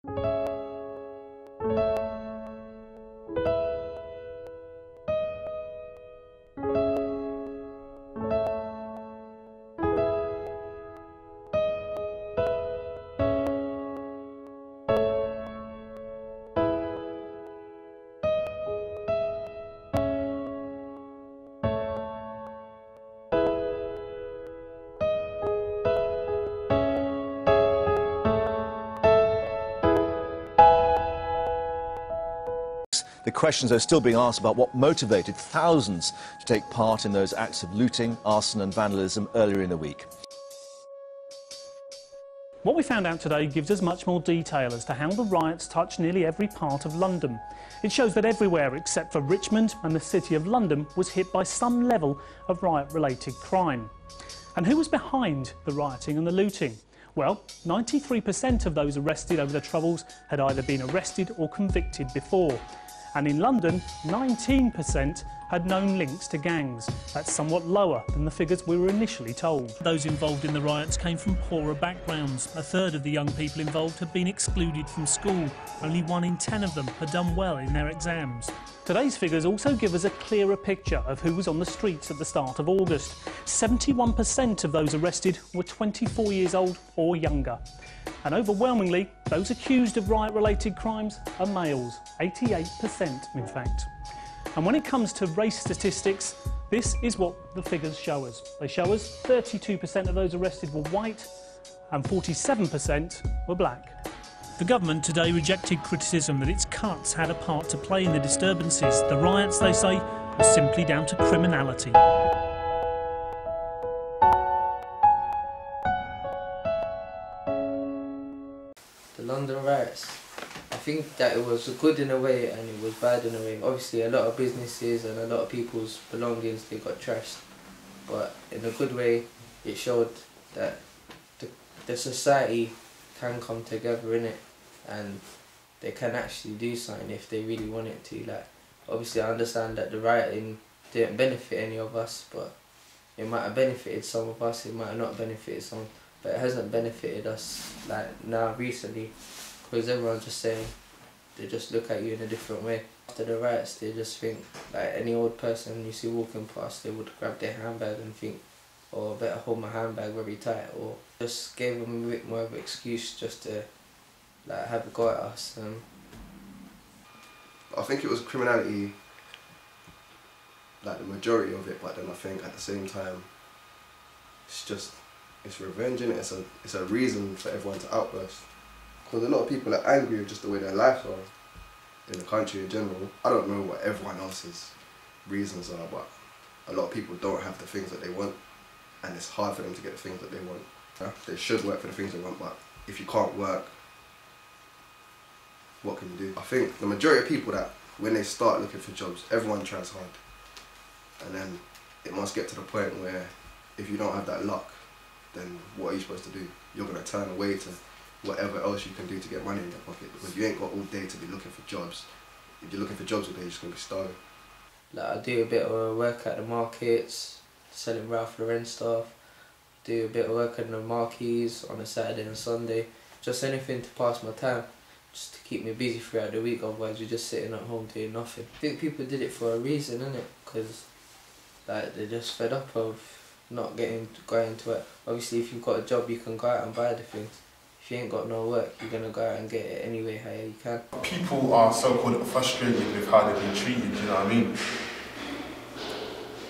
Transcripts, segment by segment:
The questions are still being asked about what motivated thousands to take part in those acts of looting, arson and vandalism earlier in the week. What we found out today gives us much more detail as to how the riots touched nearly every part of London. It shows that everywhere except for Richmond and the City of London was hit by some level of riot-related crime. And who was behind the rioting and the looting? Well, 93% of those arrested over the Troubles had either been arrested or convicted before. And in London, 19% had known links to gangs. That's somewhat lower than the figures we were initially told. Those involved in the riots came from poorer backgrounds. A third of the young people involved had been excluded from school. Only 1 in 10 of them had done well in their exams. Today's figures also give us a clearer picture of who was on the streets at the start of August. 71% of those arrested were 24 years old or younger. And overwhelmingly, those accused of riot-related crimes are males, 88% in fact. And when it comes to race statistics, this is what the figures show us. They show us 32% of those arrested were white and 47% were black. The government today rejected criticism that its cuts had a part to play in the disturbances. The riots, they say, were simply down to criminality. The London Riots. I think that it was good in a way and it was bad in a way. Obviously a lot of businesses and a lot of people's belongings, they got trashed. But in a good way, it showed that the society can come together in it and they can actually do something if they really want it to. Like, obviously I understand that the rioting didn't benefit any of us, but it might have benefited some of us, it might have not benefited some. But it hasn't benefited us like now recently, because everyone's just saying, they just look at you in a different way. After the riots, they just think, like any old person you see walking past, they would grab their handbag and think, oh, I better hold my handbag very tight, or just gave them a bit more of an excuse just to like have a go at us. I think it was criminality, like the majority of it, but then I think at the same time, it's revenge, innit? It's a reason for everyone to outburst. Because a lot of people are angry with just the way their lives are in the country in general. I don't know what everyone else's reasons are, but a lot of people don't have the things that they want, and it's hard for them to get the things that they want. Yeah? They should work for the things they want, but if you can't work, what can you do? I think the majority of people that, when they start looking for jobs, everyone tries hard. And then it must get to the point where if you don't have that luck, then what are you supposed to do? You're going to turn away to whatever else you can do to get money in your pocket, because you ain't got all day to be looking for jobs. If you're looking for jobs all day, you're just going to be starving. Like I do a bit of work at the markets, selling Ralph Lauren stuff, do a bit of work at the marquees on a Saturday and Sunday, just anything to pass my time, just to keep me busy throughout the week, otherwise you're just sitting at home doing nothing. I think people did it for a reason, innit? Because like, they're just fed up of not going to work. Obviously if you've got a job you can go out and buy the things. If you ain't got no work, you're going to go out and get it anyway how you can. People are so-called frustrated with how they've been treated, you know what I mean?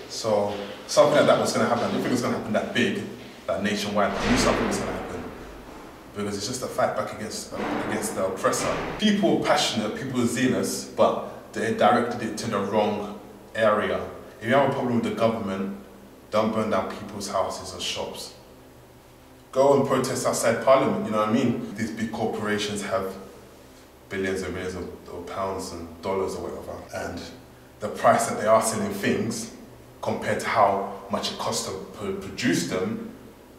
So something like that was going to happen. I didn't think it was going to happen that big, that nationwide. I knew something was going to happen, because it's just a fight back against the oppressor. People were passionate, people were zealous, but they directed it to the wrong area. If you have a problem with the government, don't burn down people's houses or shops. Go and protest outside Parliament, you know what I mean? These big corporations have billions and millions of pounds and dollars or whatever, and the price that they are selling things compared to how much it costs to produce them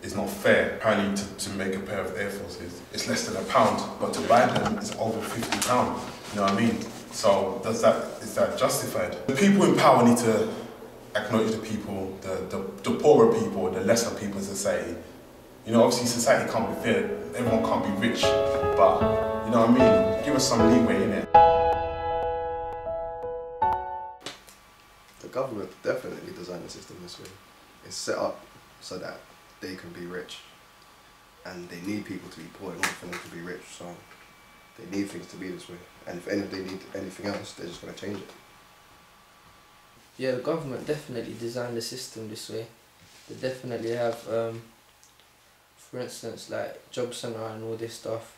is not fair. Apparently to make a pair of Air Forces, it's less than £1, but to buy them is over £50, you know what I mean? So is that justified? The people in power need to acknowledge the people, the poorer people, the lesser people in society. You know, obviously society can't be fair, everyone can't be rich, but you know, know what I mean? Give us some leeway, innit? The government definitely designed the system this way. It's set up so that they can be rich, and they need people to be poor in order for them to be rich. So they need things to be this way, and if they need anything else, they're just going to change it. Yeah, the government definitely designed the system this way. They definitely have, for instance, like job centre and all this stuff.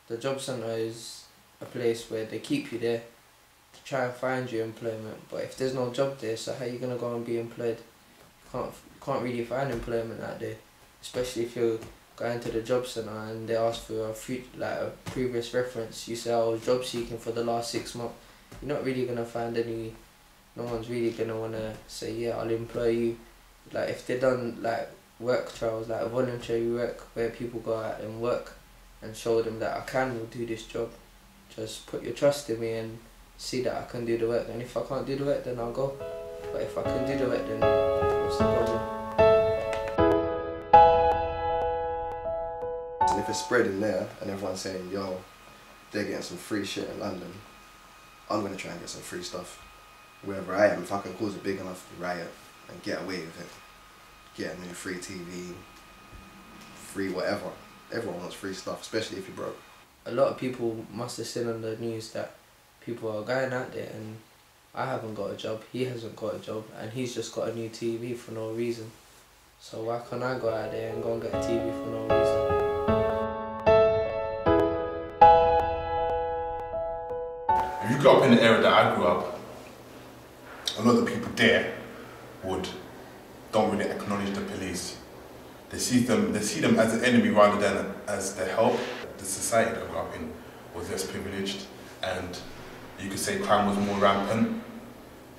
The job centre is a place where they keep you there to try and find you employment. But if there's no job there, so how are you gonna go and be employed? You can't really find employment out there, especially if you're going to the job centre and they ask for a previous reference. You say, "I was job seeking for the last 6 months." You're not really gonna find any. No one's really gonna wanna say, "Yeah, I'll employ you." Like if they done like work trials, like voluntary work where people go out and work and show them that I can do this job. Just put your trust in me and see that I can do the work. And if I can't do the work, then I'll go. But if I can do the work, then what's the problem? And if it's spreading there and everyone's saying, "Yo, they're getting some free shit in London," I'm gonna try and get some free stuff wherever I am. If I can cause a big enough riot and get away with it, get a new free TV, free whatever. Everyone wants free stuff, especially if you're broke. A lot of people must have seen on the news that people are going out there and I haven't got a job, he hasn't got a job, and he's just got a new TV for no reason. So why can't I go out there and go and get a TV for no reason? If you grew up in the area that I grew up, a lot of the people there don't really acknowledge the police. They see them as an enemy rather than as their help. The society that I grew up in was less privileged, and you could say crime was more rampant.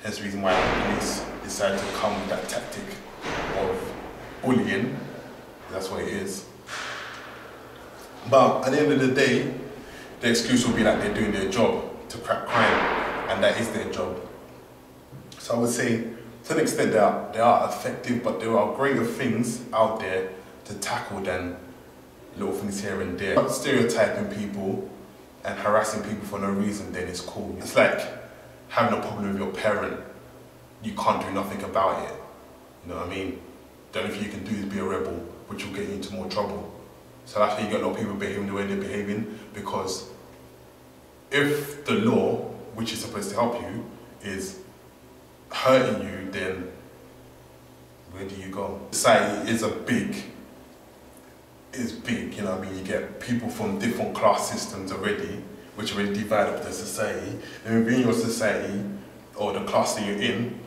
Hence the reason why the police decided to come with that tactic of bullying. That's what it is. But at the end of the day, the excuse will be that they're doing their job to crack crime, and that is their job. So I would say, to an extent, they are effective, but there are greater things out there to tackle than little things here and there. Stereotyping people and harassing people for no reason, then it's cool. It's like having a problem with your parent. You can't do nothing about it. You know what I mean? The only thing you can do is be a rebel, which will get you into more trouble. So that's why you get a lot of people behaving the way they're behaving, because if the law, which is supposed to help you, is hurting you, then where do you go? Society is big, you know what I mean? You get people from different class systems already, which already divide up the society. And within your society, or the class that you're in,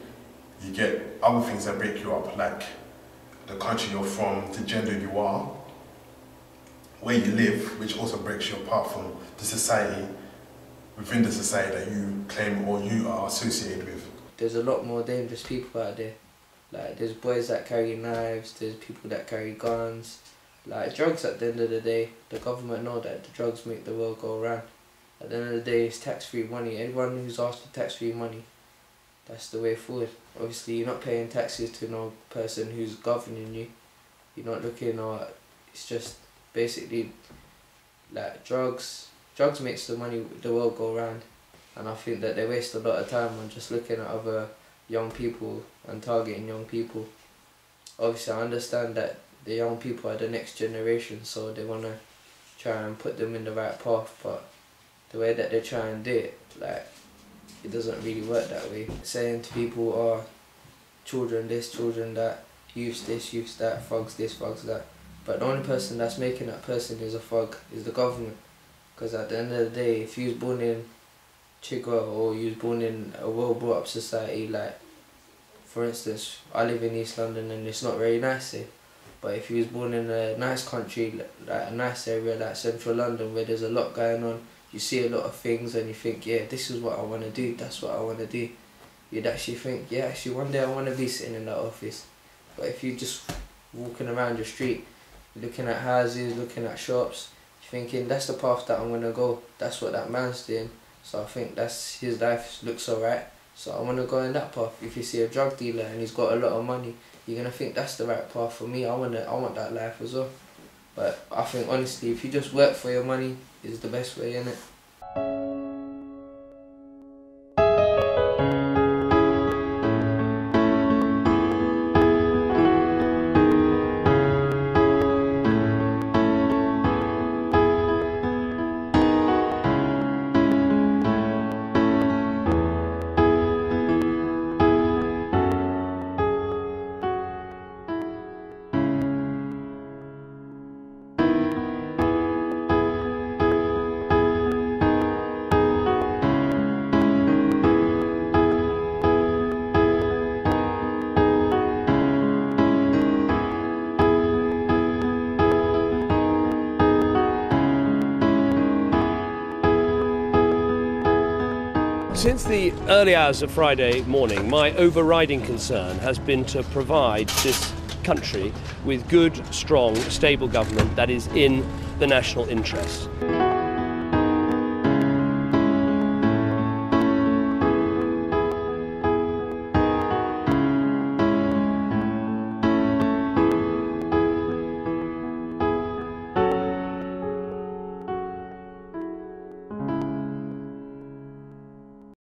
you get other things that break you up, like the country you're from, the gender you are, where you live, which also breaks you apart from the society, within the society that you claim or you are associated with. There's a lot more dangerous people out there. Like there's boys that carry knives, there's people that carry guns. Like drugs, at the end of the day, the government know that the drugs make the world go round. At the end of the day, it's tax-free money. Everyone who's asked for tax-free money, that's the way forward. Obviously, you're not paying taxes to no person who's governing you. You're not looking, or it's just basically like drugs. Drugs makes the world go round. And I think that they waste a lot of time on just looking at other young people and targeting young people. Obviously, I understand that the young people are the next generation, so they want to try and put them in the right path, but the way that they try and do it, like, it doesn't really work that way. Saying to people, "Oh, children this, children that, youth this, youth that, thugs this, thugs that." But the only person that's making that person is a thug is the government. Because at the end of the day, if you was born in Chigwell or you was born in a well brought up society, like for instance, I live in East London and it's not very nice here. But if you was born in a nice country, like a nice area like central London where there's a lot going on, you see a lot of things and you think, yeah, this is what I want to do, that's what I want to do. You'd actually think, yeah, actually one day I want to be sitting in that office. But if you're just walking around your street, looking at houses, looking at shops, you're thinking, that's the path that I'm going to go, that's what that man's doing. So I think that's his life looks alright, so I want to go in that path. If you see a drug dealer and he's got a lot of money, you're going to think that's the right path for me, I want that life as well. But I think honestly, if you just work for your money, is the best way, innit? Since the early hours of Friday morning, my overriding concern has been to provide this country with good, strong, stable government that is in the national interest.